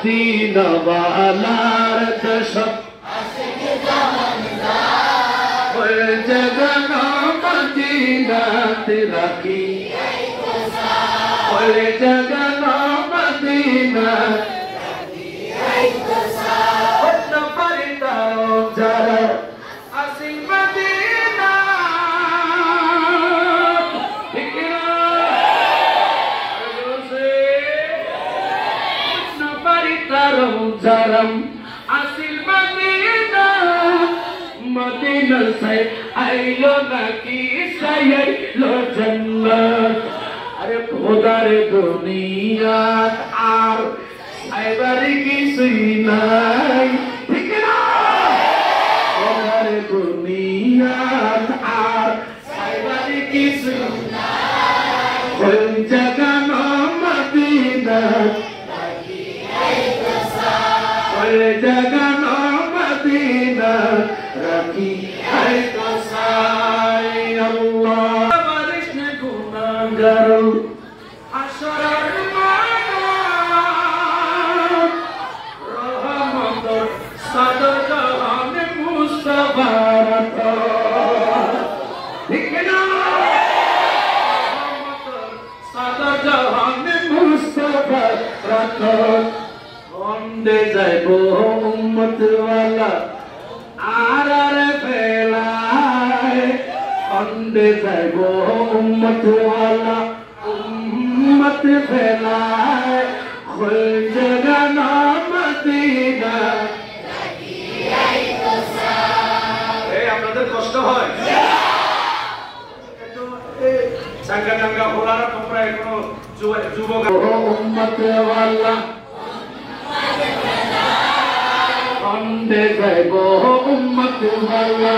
Medina বালার দেশ ওই জাগানো মদিনাতে রাখি ওই জাগানো মদিনা অন্য পরিতাও যারা আসিল মদিনা ঠিক না অন্য পরিতাও যারা আসিল মদিনা মদিনা से आइलो नाकी साइलो जन्नत अरे खुदार दुनिया आर आइबारी की सुनाई ठीक ना खुदार दुनिया आर आइबारी की सुनाई कोई जगह न मदीना कोई जगह न मदीना रखी है तो साई अल्लाह बारिश ने गुनाहगार अशरार रहमत सदर जहान मुस्तफा ठीक ना रहमत सदर जहान मुस्तफा वंदे जाइबो उम्मत वाला आरारे फैलाए अंदे जाइबो उम्मत वाला उम्मत फैलाए खुल जगह ना मदीना এই আপনাদের কষ্ট হয় একটু চাঙ্গা চাঙ্গা বলার তোমরা এখনো যুবক উম্মত वाला अंदे जाइबो उम्मत वाला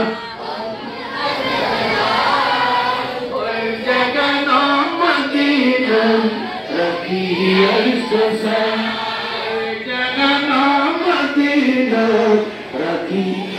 ओए जगह ना मदीना रखी है जगह ना मदीना रखी